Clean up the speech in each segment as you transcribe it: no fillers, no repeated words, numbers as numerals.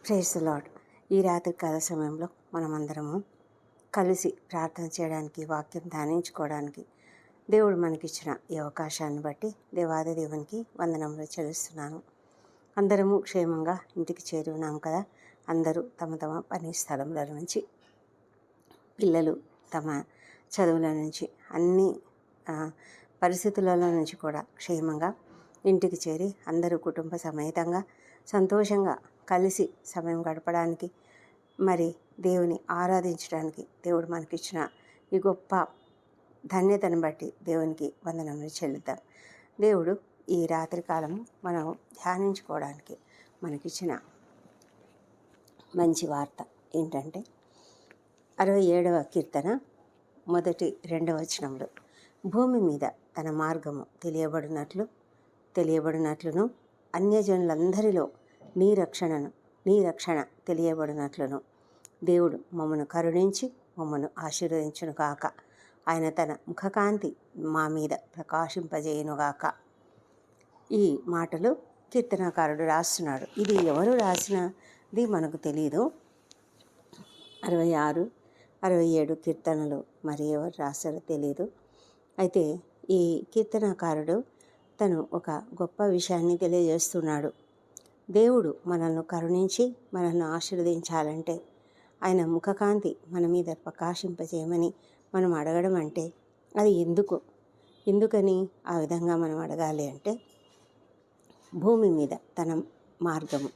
Praise the lord. ఈ రాత్రికాల సమయంలో మనమందరము కలిసి ప్రార్థన చేయడానికి, వాక్యం ధ్యానించుకోవడానికి దేవుడు మనకిచ్చిన ఈ అవకాశాన్ని బట్టి దేవాది దేవునికి వందనములు చెల్లిస్తున్నాను. అందరము క్షేమంగా ఇంటికి చేరి ఉన్నాం కదా. అందరూ తమ తమ పని స్థలముల నుంచి, పిల్లలు తమ చదువుల నుంచి, అన్ని పరిస్థితులలో నుంచి కూడా క్షేమంగా ఇంటికి చేరి అందరూ కుటుంబ సమేతంగా సంతోషంగా కలిసి సమయం గడపడానికి, మరి దేవుని ఆరాధించడానికి దేవుడు మనకిచ్చిన ఈ గొప్ప ధన్యతను బట్టి దేవునికి వందనములు చెల్లిద్దాం. దేవుడు ఈ రాత్రికాలము మనం ధ్యానించుకోవడానికి మనకిచ్చిన మంచి వార్త ఏంటంటే 67వ కీర్తన 1-2 వచనములు, భూమి మీద తన మార్గము తెలియబడినట్లును అన్యజనులందరిలో నీ రక్షణ తెలియబడినట్లును దేవుడు మమ్మను కరుణించి మమ్మను ఆశీర్వదించునుగాక. ఆయన తన ముఖకాంతి మా మీద ప్రకాశింపజేయునుగాక. ఈ మాటలు కీర్తనాకారుడు రాస్తున్నాడు. ఇది ఎవరు రాసినది మనకు తెలియదు. 66, 67 కీర్తనలు మరి ఎవరు రాశారో తెలియదు. అయితే ఈ కీర్తనాకారుడు తను ఒక గొప్ప విషయాన్ని తెలియజేస్తున్నాడు. దేవుడు మనల్ని కరుణించి మనల్ని ఆశీర్వదించాలంటే, ఆయన ముఖకాంతి మన మీద ప్రకాశింపజేయమని మనం అడగడం అంటే అది ఎందుకని ఆ విధంగా మనం అడగాలి అంటే, భూమి మీద తన మార్గము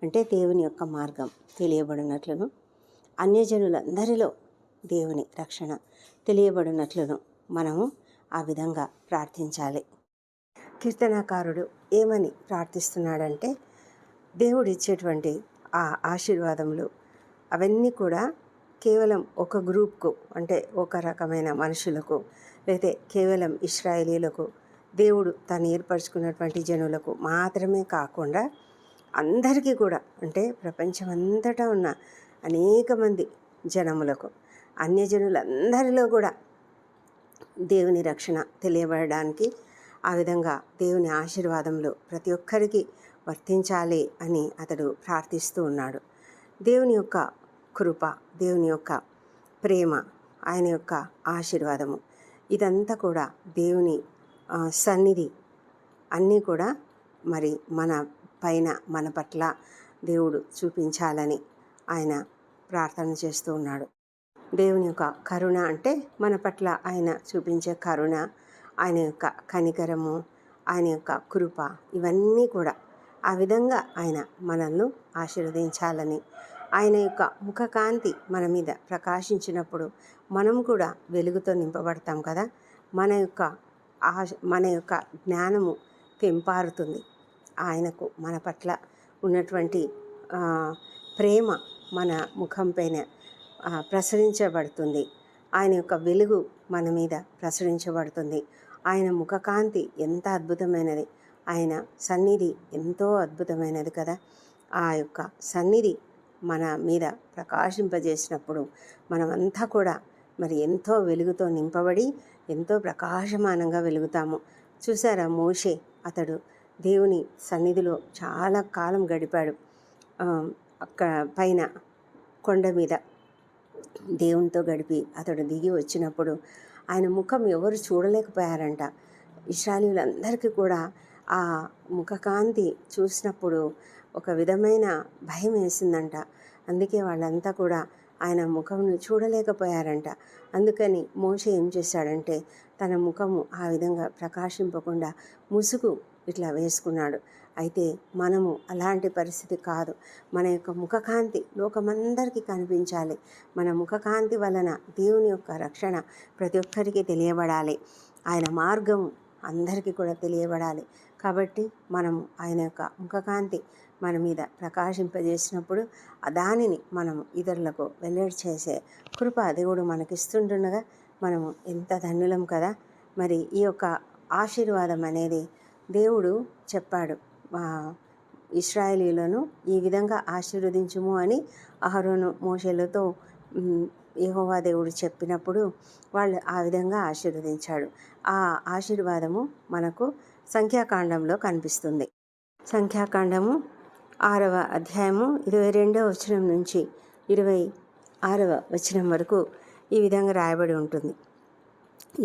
అంటే దేవుని యొక్క మార్గం తెలియబడినట్లును, అన్యజనులందరిలో దేవుని రక్షణ తెలియబడినట్లును మనము ఆ విధంగా ప్రార్థించాలి. కీర్తనాకారుడు ఏమని ప్రార్థిస్తున్నాడంటే, దేవుడు ఇచ్చేటువంటి ఆ ఆశీర్వాదములు అవన్నీ కూడా కేవలం ఒక గ్రూప్కు, అంటే ఒక రకమైన మనుషులకు, లేకపోతే కేవలం ఇశ్రాయేలీలకు, దేవుడు తను ఏర్పరచుకున్నటువంటి జనులకు మాత్రమే కాకుండా అందరికీ కూడా, అంటే ప్రపంచమంతటా ఉన్న అనేక మంది జనములకు, అన్యజనులందరిలో కూడా దేవుని రక్షణ తెలియబడడానికి, ఆ విధంగా దేవుని ఆశీర్వాదములు ప్రతి ఒక్కరికి వర్తించాలి అని అతడు ప్రార్థిస్తూ ఉన్నాడు. దేవుని యొక్క కృప, దేవుని యొక్క ప్రేమ, ఆయన యొక్క ఆశీర్వాదము ఇదంతా కూడా దేవుని సన్నిధి అన్నీ కూడా మరి మన పట్ల దేవుడు చూపించాలని ఆయన ప్రార్థన చేస్తూ ఉన్నాడు. దేవుని యొక్క కరుణ అంటే మన పట్ల ఆయన చూపించే కరుణ, ఆయన యొక్క కనికరము, ఆయన యొక్క కృప ఇవన్నీ కూడా ఆ విధంగా ఆయన మనల్ని ఆశీర్వదించాలని, ఆయన యొక్క ముఖకాంతి మన మీద ప్రకాశించినప్పుడు మనం కూడా వెలుగుతో నింపబడతాం కదా. మన యొక్క జ్ఞానము పెంపారుతుంది. ఆయనకు మన పట్ల ఉన్నటువంటి ప్రేమ మన ముఖం పైన ప్రసరించబడుతుంది. ఆయన యొక్క వెలుగు మన మీద ప్రసరించబడుతుంది. ఆయన ముఖకాంతి ఎంత అద్భుతమైనది, ఆయన సన్నిధి ఎంతో అద్భుతమైనది కదా. ఆ యొక్క సన్నిధి మన మీద ప్రకాశింపజేసినప్పుడు మనమంతా కూడా మరి ఎంతో వెలుగుతో నింపబడి ఎంతో ప్రకాశమానంగా వెలుగుతాము. చూసారా, మోషే అతడు దేవుని సన్నిధిలో చాలా కాలం గడిపాడు. అక్కడ పైన కొండ మీద దేవునితో గడిపి అతడు దిగి వచ్చినప్పుడు ఆయన ముఖం ఎవరు చూడలేకపోయారంట. ఇశ్రాయేలీయులందరికీ కూడా ఆ ముఖకాంతి చూసినప్పుడు ఒక విధమైన భయం వేసిందంట. అందుకే వాళ్ళంతా కూడా ఆయన ముఖంను చూడలేకపోయారంట. అందుకని మోషే ఏం చేశాడంటే తన ముఖము ఆ విధంగా ప్రకాశింపకుండా ముసుగు ఇట్లా వేసుకున్నాడు. అయితే మనము అలాంటి పరిస్థితి కాదు. మన యొక్క ముఖకాంతి లోకమందరికీ కనిపించాలి. మన ముఖకాంతి వలన దేవుని యొక్క రక్షణ ప్రతి ఒక్కరికి తెలియబడాలి. ఆయన మార్గం అందరికీ కూడా తెలియబడాలి. కాబట్టి మనము ఆయన యొక్క ముఖకాంతి మన మీద ప్రకాశింపజేసినప్పుడు దానిని మనము ఇతరులకు వెల్లడి చేసే కృప దేవుడు మనకిస్తుండగా మనము ఎంత ధన్యులం కదా. మరి ఈ యొక్క ఆశీర్వాదం అనేది దేవుడు చెప్పాడు, ఇశ్రాయేలీయులను ఈ విధంగా ఆశీర్వదించుము అని అహరోను మోషేలతో యెహోవా దేవుడు చెప్పినప్పుడు వాళ్ళు ఆ విధంగా ఆశీర్వదించాడు. ఆ ఆశీర్వాదము మనకు సంఖ్యాకాండంలో కనిపిస్తుంది. సంఖ్యాకాండము 6వ అధ్యాయము 22వ వచనం నుంచి 26వ వచనం వరకు ఈ విధంగా రాయబడి ఉంటుంది.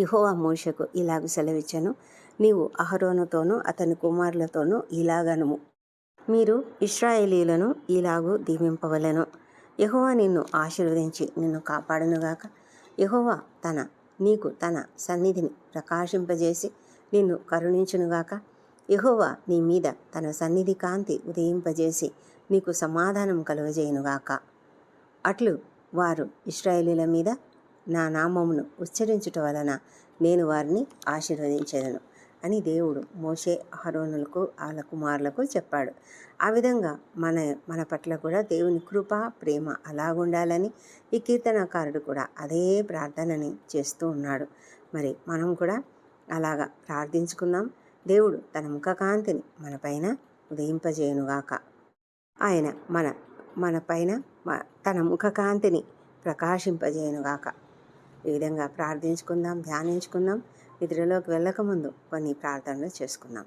యెహోవా మోషేకు ఇలాగ సెలవిచ్చెను, నీవు అహరోనుతోనూ అతని కుమారులతోనూ ఇలాగనుము, మీరు ఇశ్రాయేలీయులను ఇలాగూ దీవింపవలెను. యెహోవా నిన్ను ఆశీర్వదించి నిన్ను కాపాడునుగాక. యెహోవా నీకు తన సన్నిధిని ప్రకాశింపజేసి నిన్ను కరుణించునుగాక. యెహోవా నీ మీద తన సన్నిధి కాంతి ఉదయింపజేసి నీకు సమాధానం కలుగజేయునుగాక. అట్లు వారు ఇశ్రాయేలీయుల మీద నా నామమును ఉచ్చరించుట వలన నేను వారిని ఆశీర్వదించెదను అని దేవుడు మోషే, అహరోనులకు వాళ్ళ కుమారులకు చెప్పాడు. ఆ విధంగా మన పట్ల కూడా దేవుని కృప, ప్రేమ అలాగుండాలని ఈ కీర్తనకారుడు కూడా అదే ప్రార్థనని చేస్తూ ఉన్నాడు. మరి మనం కూడా అలాగా ప్రార్థించుకుందాం. దేవుడు తన ముఖకాంతిని మన పైన ఉదయింపజేయునుగాక. ఆయన మన పైన తన ముఖకాంతిని ప్రకాశింపజేయునుగాక. ఈ విధంగా ప్రార్థించుకుందాం, ధ్యానించుకుందాం. నిద్రలోకి వెళ్ళకముందు కొన్ని ప్రార్థనలు చేసుకుందాం.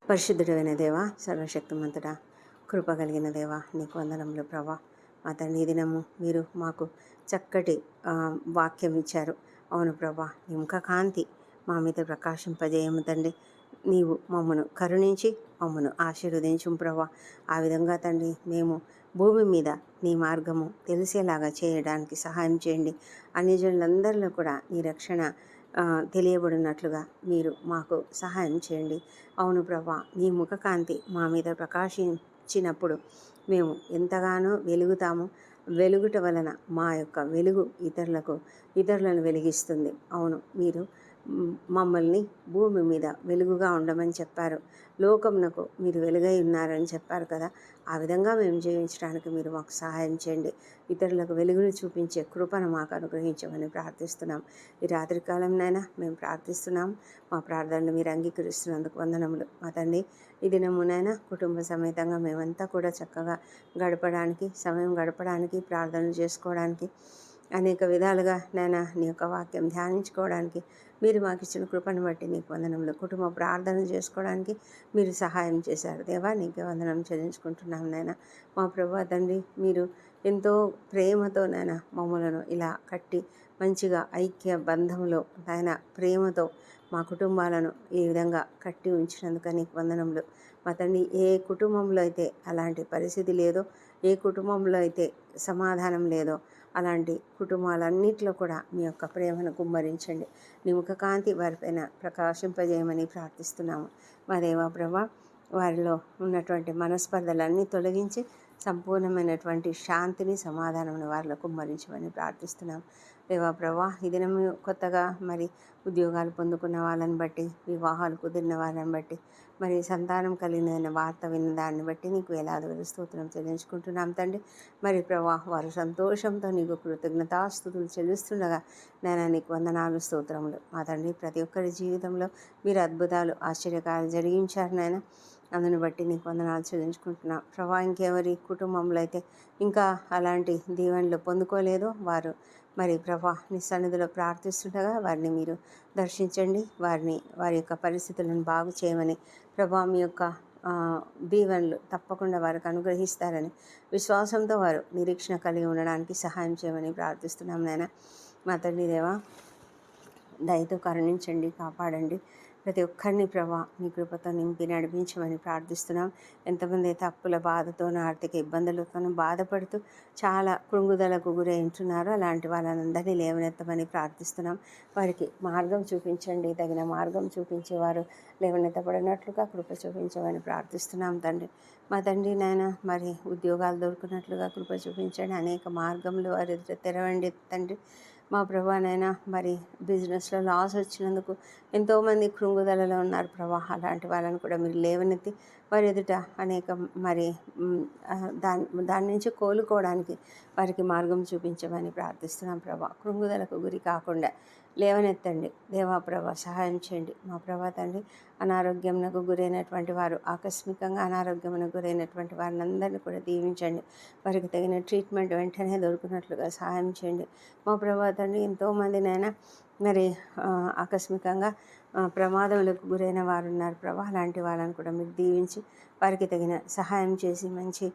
పరిశుద్ధుడైన దేవా, సర్వశక్తిమంతుడా, కృప కలిగిన దేవా, నీకు వందనములు ప్రభా. మా తండ్రి, దినము మీరు మాకు చక్కటి వాక్యం ఇచ్చారు. అవును ప్రభా, నీ ముఖ కాంతి మా మీద ప్రకాశింపజేయము తండ్రి. నీవు మమ్మను కరుణించి మమ్మను ఆశీర్వదించు ప్రభా. ఆ విధంగా తండ్రి మేము భూమి మీద నీ మార్గము తెలిసేలాగా చేయడానికి సహాయం చేయండి. అన్ని జనులందరిలో కూడా నీ రక్షణ తెలియబడినట్లుగా మీరు మాకు సహాయం చేయండి. అవును ప్రభా, నీ ముఖకాంతి మా మీద ప్రకాశించినప్పుడు మేము ఎంతగానో వెలుగుతాము. వెలుగుట వలన మా యొక్క వెలుగు ఇతరులను వెలిగిస్తుంది. అవును, మీరు మమ్మల్ని భూమి మీద వెలుగుగా ఉండమని చెప్పారు. లోకమునకు మీరు వెలుగై ఉన్నారని చెప్పారు కదా. ఆ విధంగా మేము జీవించడానికి మీరు మాకు సహాయం చేయండి. ఇతరులకు వెలుగును చూపించే కృపను మాకు అనుగ్రహించమని ప్రార్థిస్తున్నాం. ఈ రాత్రికాలంనైనా మేము ప్రార్థిస్తున్నాం. మా ప్రార్థనలు మీరు అంగీకరిస్తున్నందుకు వందనములు. మా తండ్రి, ఈ దినమునైనా కుటుంబ సమేతంగా మేమంతా కూడా చక్కగా సమయం గడపడానికి, ప్రార్థనలు చేసుకోవడానికి, అనేక విధాలుగా నీ యొక్క వాక్యం ధ్యానించుకోవడానికి మీరు మాకు ఇచ్చిన కృపను బట్టి నీకు వందనములు. కుటుంబ ప్రార్థనలు చేసుకోవడానికి మీరు సహాయం చేశారు దేవా, నీకే వందనం చెల్లించుకుంటున్నాం నాయన. మా ప్రభువా తండ్రి, మీరు ఎంతో ప్రేమతో నాయన మమ్మలను ఇలా కట్టి మంచిగా ఐక్య బంధంలో నాయన ప్రేమతో మా కుటుంబాలను ఈ విధంగా కట్టి ఉంచినందుకు నీకు వందనములు. మా తండ్రి, ఏ కుటుంబంలో అయితే అలాంటి పరిస్థితి లేదో, ఏ కుటుంబంలో అయితే సమాధానం లేదో, అలాంటి కుటుంబాలన్నింటిలో కూడా మీ యొక్క ప్రేమను కుమ్మరించండి. నీ ముఖకాంతి వారిపైన ప్రకాశింపజేయమని ప్రార్థిస్తున్నాము. మా దేవా ప్రభా, వారిలో ఉన్నటువంటి మనస్పర్ధలన్నీ తొలగించి సంపూర్ణమైనటువంటి శాంతిని, సమాధానమును వారిలో కుమ్మరించమని ప్రార్థిస్తున్నాం. దేవా ప్రభా, ఈ దినం కొత్తగా మరి ఉద్యోగాలు పొందుకున్న వాళ్ళని బట్టి, వివాహాలు కుదిరిన వాళ్ళని బట్టి, మరి సంతానం కలిగిన వార్త విన్న దాన్ని బట్టి నీకు వేలాది స్తోత్రం చెల్లించుకుంటున్నాం తండ్రి. మరి ప్రభా, వారు సంతోషంతో నీకు కృతజ్ఞతాస్తుతులు చెల్లిస్తుండగా నేను నీకు వందనాలు, స్తోత్రములు. మా తండ్రి, ప్రతి ఒక్కరి జీవితంలో మీరు అద్భుతాలు, ఆశ్చర్యకాలు జరిగించారు నాయన. అందుని బట్టి నీకు వందనాలు చెల్లించుకుంటున్నాం ప్రభా. ఇంకెవరి కుటుంబంలో అయితే ఇంకా అలాంటి దీవెనలు పొందుకోలేదో వారు మరి ప్రభా నీ సన్నిధిలో ప్రార్థిస్తుండగా వారిని మీరు దర్శించండి. వారి యొక్క పరిస్థితులను బాగు చేయమని ప్రభా మీ యొక్క దీవెనలు తప్పకుండా వారికి అనుగ్రహిస్తారని విశ్వాసంతో వారు నిరీక్షణ కలిగి ఉండడానికి సహాయం చేయమని ప్రార్థిస్తున్నాం నాయన. మా తండ్రి దేవా, దయతో కరుణించండి, కాపాడండి. ప్రతి ఒక్కరిని ప్రభా మీ కృపతో నింపి నడిపించమని ప్రార్థిస్తున్నాం. ఎంతమంది అయితే అప్పుల బాధతో, ఆర్థిక ఇబ్బందులతో బాధపడుతూ చాలా కృంగుదలకు గురై ఉంటున్నారో అలాంటి వాళ్ళందరినీ లేవనెత్తమని ప్రార్థిస్తున్నాం. వారికి మార్గం చూపించండి, తగిన మార్గం చూపించేవారు లేవనెత్తబడినట్లుగా కృప చూపించమని ప్రార్థిస్తున్నాం తండ్రి. మా తండ్రి నాయన, మరి ఉద్యోగాలు దొరికినట్లుగా కృప చూపించండి. అనేక మార్గంలో వారి తెరవండి తండ్రి. మా ప్రభానైనా మరి బిజినెస్లో లాస్ వచ్చినందుకు ఎంతోమంది కృంగుదలలో ఉన్నారు ప్రభా. అలాంటి వాళ్ళని కూడా మీరు లేవనెత్తి వారి ఎదుట అనేక మరి దాని నుంచి కోలుకోవడానికి వారికి మార్గం చూపించమని ప్రార్థిస్తున్నాం ప్రభా. కృంగుదలకు గురి కాకుండా లేవనెత్తండి దేవా ప్రభా, సహాయం చేయండి. మా ప్రభా తండ్రి, అనారోగ్యంకు గురైనటువంటి వారు, ఆకస్మికంగా అనారోగ్యమునకు గురైనటువంటి వారిని అందరినీ కూడా దీవించండి. వారికి తగిన ట్రీట్మెంట్ వెంటనే దొరికినట్లుగా సహాయం చేయండి. మా ప్రభా తండ్రి, ఎంతోమందినైనా మరి ఆకస్మికంగా ప్రమాదములకు గురైన వారు ఉన్నారు ప్రభా. అలాంటి వాళ్ళని కూడా మీరు దీవించి వారికి తగిన సహాయం చేసి మంచి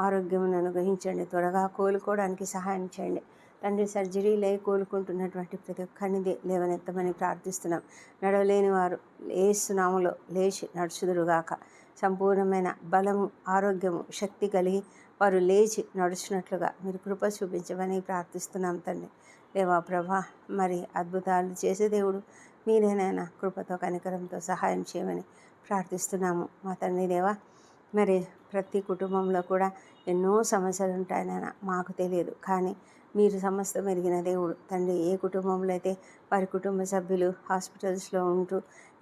ఆరోగ్యమును అనుగ్రహించండి. త్వరగా కోలుకోవడానికి సహాయం చేయండి తండ్రి. సర్జరీలై కోలుకుంటున్నటువంటి ప్రతి ఒక్కరిని లేవనెత్తమని ప్రార్థిస్తున్నాం. నడవలేని వారు యేసు నామములో లేచి నడుచుదురుగాక. సంపూర్ణమైన బలము, ఆరోగ్యము, శక్తి కలిగి వారు లేచి నడుచున్నట్లుగా మీరు కృప చూపించమని ప్రార్థిస్తున్నాం తండ్రి. దేవా ప్రభా, మరి అద్భుతాలు చేసే దేవుడు మీరేనైనా కృపతో కనికరంతో సహాయం చేయమని ప్రార్థిస్తున్నాము మా తండ్రి దేవా. మరి ప్రతి కుటుంబంలో కూడా ఎన్నో సమస్యలు ఉంటాయనైనా మాకు తెలియదు, కానీ మీరు సమస్తం ఎరిగిన దేవుడు తండ్రి. ఏ కుటుంబంలో అయితే వారి కుటుంబ సభ్యులు హాస్పిటల్స్లో ఉంటూ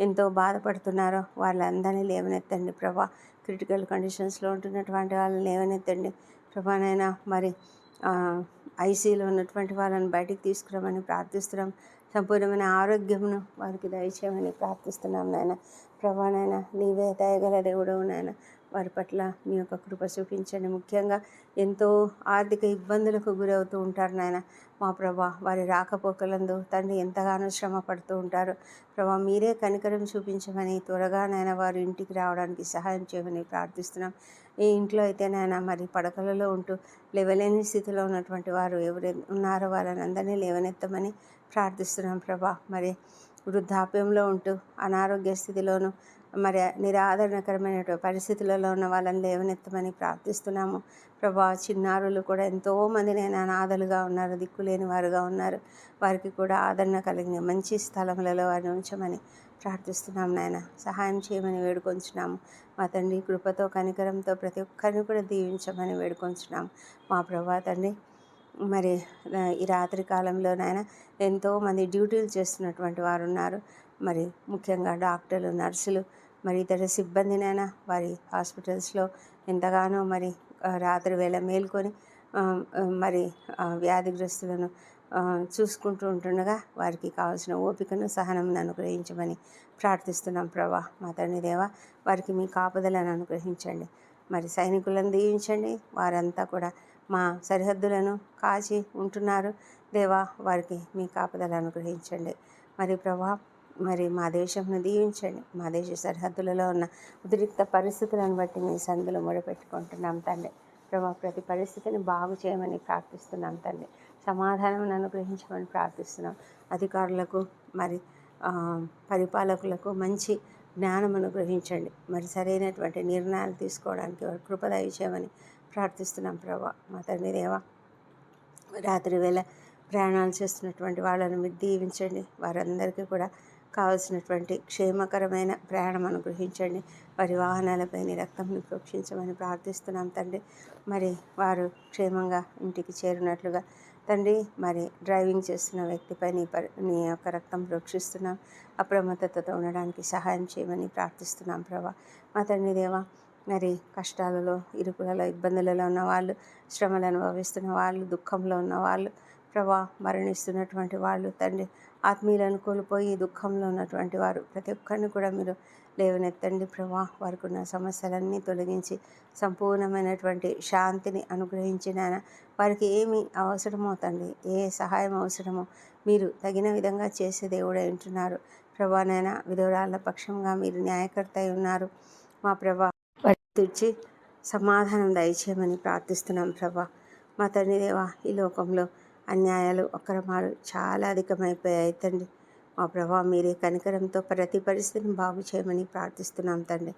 ఎంతో బాధపడుతున్నారో వాళ్ళందరినీ లేవనెత్తండి ప్రభా. క్రిటికల్ కండిషన్స్లో ఉంటున్నటువంటి వాళ్ళని లేవనెత్తండి ప్రభానైనా. మరి ఐసీలో ఉన్నటువంటి వాళ్ళని బయటికి తీసుకురామని ప్రార్థిస్తున్నాం. సంపూర్ణమైన ఆరోగ్యమును వారికి దయచేయమని ప్రార్థిస్తున్నాం నాయన. ప్రభానైనా నీవే దయగల దేవుడు నాయన. వారి పట్ల మీ యొక్క కృప చూపించండి. ముఖ్యంగా ఎంతో ఆర్థిక ఇబ్బందులకు గురవుతూ ఉంటారు నాయన. మా ప్రభా, వారి రాకపోకలందు తండ్రి ఎంతగానో శ్రమ పడుతూ ఉంటారు ప్రభా. మీరే కనికరం చూపించమని త్వరగా నాయన వారి ఇంటికి రావడానికి సహాయం చేయమని ప్రార్థిస్తున్నాం. ఈ ఇంట్లో అయితే నాయన మరి పడకలలో ఉంటూ లేవలేని స్థితిలో ఉన్నటువంటి వారు ఎవరు ఉన్నారో వాళ్ళని అందరినీ లేవనెత్తమని ప్రార్థిస్తున్నాం ప్రభా. మరి వృద్ధాప్యంలో ఉంటూ అనారోగ్య స్థితిలోనూ మరి నిరాదరణకరమైన పరిస్థితులలో ఉన్న వాళ్ళని లేవనెత్తమని ప్రార్థిస్తున్నాము ప్రభా. చిన్నారులు కూడా ఎంతోమంది నేను అనాథలుగా ఉన్నారు, దిక్కులేని వారుగా ఉన్నారు. వారికి కూడా ఆదరణ కలిగిన మంచి స్థలములలో వారిని ఉంచమని ప్రార్థిస్తున్నాం నాయన. సహాయం చేయమని వేడుకొంచున్నాము మా తండ్రి. కృపతో కనికరంతో ప్రతి ఒక్కరిని కూడా దీవించమని వేడుకొంచున్నాము మా ప్రభా తండ్రి. మరి ఈ రాత్రి కాలంలో నాయన ఎంతోమంది డ్యూటీలు చేస్తున్నటువంటి వారు ఉన్నారు. మరి ముఖ్యంగా డాక్టర్లు, నర్సులు, మరి ఇతర సిబ్బందినైనా వారి హాస్పిటల్స్లో ఎంతగానో మరి రాత్రి వేళ మేల్కొని మరి వ్యాధిగ్రస్తులను చూసుకుంటూ ఉంటుండగా వారికి కావాల్సిన ఓపికను, సహనంను అనుగ్రహించమని ప్రార్థిస్తున్నాం ప్రభా. మా తండ్రి దేవా, వారికి మీ కాపుదలను అనుగ్రహించండి. మరి సైనికులను దీవించండి. వారంతా కూడా మా సరిహద్దులను కాచి ఉంటున్నారు దేవా. వారికి మీ కాపుదల అనుగ్రహించండి. మరి ప్రభా, మరి మా దేశంను దీవించండి. మా దేశ సరిహద్దులలో ఉన్న ఉద్రిక్త పరిస్థితులను బట్టి మీ సన్నిధిలో మొరపెట్టుకుంటున్నాం తండ్రి. ప్రభా, ప్రతి పరిస్థితిని బాగు చేయమని ప్రార్థిస్తున్నాం తండ్రి. సమాధానం అనుగ్రహించమని ప్రార్థిస్తున్నాం. అధికారులకు మరి పరిపాలకులకు మంచి జ్ఞానం అనుగ్రహించండి. మరి సరైనటువంటి నిర్ణయాలు తీసుకోవడానికి వారి కృప దయచేయమని ప్రార్థిస్తున్నాం ప్రభా. మా తండ్రి దేవా, రాత్రి వేళ ప్రయాణాలు చేస్తున్నటువంటి వాళ్ళని మీరు దీవించండి. వారందరికీ కూడా కావలసినటువంటి క్షేమకరమైన ప్రయాణం అనుగ్రహించండి. వారి వాహనాలపై నీ రక్తంను ప్రోక్షించమని ప్రార్థిస్తున్నాం తండ్రి. మరి వారు క్షేమంగా ఇంటికి చేరినట్లుగా తండ్రి, మరి డ్రైవింగ్ చేస్తున్న వ్యక్తిపై నీ యొక్క రక్తం ప్రోక్షిస్తున్నాం. అప్రమత్తతతో ఉండడానికి సహాయం చేయమని ప్రార్థిస్తున్నాం ప్రభా. మా తండ్రి దేవా, మరి కష్టాలలో, ఇరుకులలో, ఇబ్బందులలో ఉన్న వాళ్ళు, శ్రమలు అనుభవిస్తున్న వాళ్ళు, దుఃఖంలో ఉన్న వాళ్ళు ప్రభా, మరణిస్తున్నటువంటి వాళ్ళు తండ్రి, ఆత్మీయులను కోల్పోయి దుఃఖంలో ఉన్నటువంటి వారు ప్రతి ఒక్కరిని కూడా మీరు లేవనెత్తండి ప్రభా. వారికి ఉన్న సమస్యలన్నీ తొలగించి సంపూర్ణమైనటువంటి శాంతిని అనుగ్రహించిన వారికి ఏమి అవసరమో తండ్రి, ఏ సహాయం అవసరమో మీరు తగిన విధంగా చేసే దేవుడై ఉంటున్నారు ప్రభానైనా. విధవరాళ్ళ పక్షంగా మీరు న్యాయకర్త అయి ఉన్నారు మా ప్రభా. తెచ్చి సమాధానం దయచేయమని ప్రార్థిస్తున్నాం ప్రభా. మా తండ్రి దేవా, ఈ లోకంలో అన్యాయాలు, అక్రమాలు చాలా అధికమైపోయాయి తండ్రి. మా ప్రభా, మీరే కనికరంతో ప్రతి పరిస్థితిని బాగు చేయమని ప్రార్థిస్తున్నాం తండ్రి.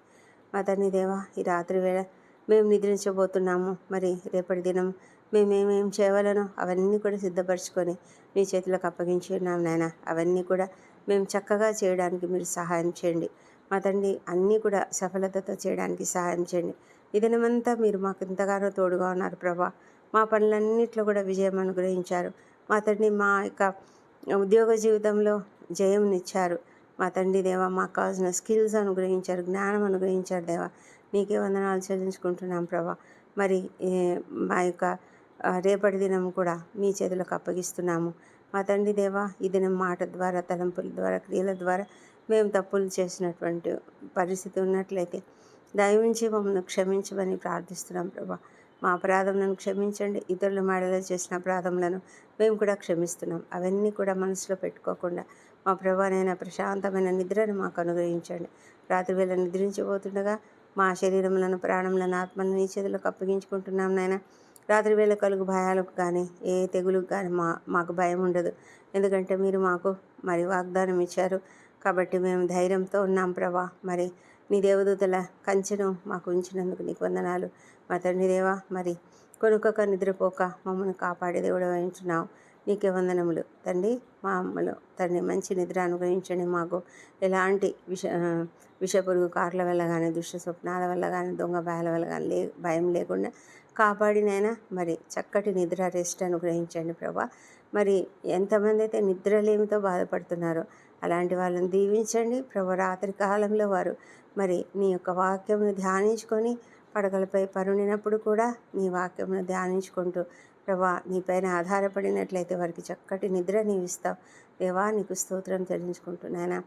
మా తండ్రి దేవా, ఈ రాత్రి వేళ మేము నిద్రించబోతున్నాము. మరి రేపటి దినం మేమేమేం చేయవలనో అవన్నీ కూడా సిద్ధపరచుకొని మీ చేతులకు అప్పగించి ఉన్నాం నాయన. అవన్నీ కూడా మేము చక్కగా చేయడానికి మీరు సహాయం చేయండి మా తండ్రి. అన్నీ కూడా సఫలతతో చేయడానికి సహాయం చేయండి. ఈ దినమంతా మీరు మాకు ఎంతగానో తోడుగా ఉన్నారు ప్రభా. మా పనులన్నింటిలో కూడా విజయం అనుగ్రహించారు మా తండ్రి. మా యొక్క ఉద్యోగ జీవితంలో జయంనిచ్చారు మా తండ్రి దేవా. మాకు కావాల్సిన స్కిల్స్ అనుగ్రహించారు, జ్ఞానం అనుగ్రహించారు దేవా. మీకే వందనాలు చెల్లించుకుంటున్నాం ప్రభా. మరి మా యొక్క రేపటి దినం కూడా మీ చేతులకు అప్పగిస్తున్నాము మా తండ్రి దేవా. ఈ దినం మాట ద్వారా, తలంపుల ద్వారా, క్రియల ద్వారా మేము తప్పులు చేసినటువంటి పరిస్థితి ఉన్నట్లయితే దయవుంచి మమ్మల్ని క్షమించమని ప్రార్థిస్తున్నాం ప్రభా. మా అపరాధములను క్షమించండి. ఇతరుల మాడలో చేసిన అపరాధములను మేము కూడా క్షమిస్తున్నాం. అవన్నీ కూడా మనసులో పెట్టుకోకుండా మా ప్రభానైనా ప్రశాంతమైన నిద్రను మాకు అనుగ్రహించండి. రాత్రివేళ నిద్రించబోతుండగా మా శరీరములను, ప్రాణములను, ఆత్మలను నీ చేతులకు అప్పగించుకుంటున్నాం నాయన. రాత్రివేళ కలుగు భయాలకు కానీ, ఏ తెగులుకు కానీ మాకు భయం ఉండదు. ఎందుకంటే మీరు మాకు మరి వాగ్దానం ఇచ్చారు. కాబట్టి మేము ధైర్యంతో ఉన్నాం ప్రభా. మరి నీ దేవదూతల కంచెను మాకు ఉంచినందుకు నీకు వందనాలు. మా తండ్రి దేవా, మరి కొనుక్కోక నిద్రపోక మమ్మల్ని కాపాడే దేవుడు ఉంటున్నావు. నీకే వందనములు తండ్రి. మమ్మల్ని తండ్రి మంచి నిద్ర అనుగ్రహించండి. మాకు ఎలాంటి విషపురుగు కార్ల వల్ల కానీ, దుష్ట స్వప్నాల వల్ల కానీ, దొంగ భయాల వల్ల కానీ భయం లేకుండా కాపాడినైనా మరి చక్కటి నిద్ర రెస్ట్ అనుగ్రహించండి ప్రభా. మరి ఎంతమంది అయితే నిద్రలేమితో బాధపడుతున్నారో అలాంటి వాళ్ళని దీవించండి ప్రభా. రాత్రి కాలంలో వారు మరి నీ యొక్క వాక్యమును ధ్యానించుకొని పడకలపై పరుండినప్పుడు కూడా నీ వాక్యమును ధ్యానించుకుంటూ ప్రభా నీపైన ఆధారపడినట్లయితే వారికి చక్కటి నిద్ర నీవిస్తావు. దేవా నీకు స్తోత్రం చెల్లించుకుంటున్నాను.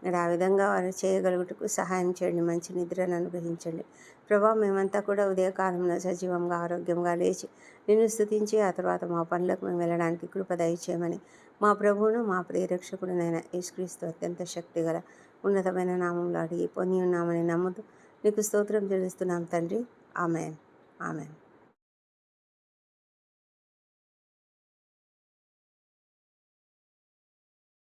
మరి ఆ విధంగా వారు చేయగలుగుటకు సహాయం చేయండి. మంచి నిద్రను అనుగ్రహించండి ప్రభా. మేమంతా కూడా ఉదయకాలంలో సజీవంగా ఆరోగ్యంగా లేచి నిన్ను స్తుతించి ఆ తర్వాత మా పనులకు మేము వెళ్ళడానికి కృప దయచేయమని మా ప్రభువును మా ప్రియరక్షకుడునైన యేసుక్రీస్తు అత్యంత శక్తిగల ఉన్నతమైన నామంలో అడిగి పొంది ఉన్నామని నమ్ముతూ నీకు స్తోత్రం చెల్లిస్తున్నాం తండ్రి. ఆమెన్. ఆమెన్.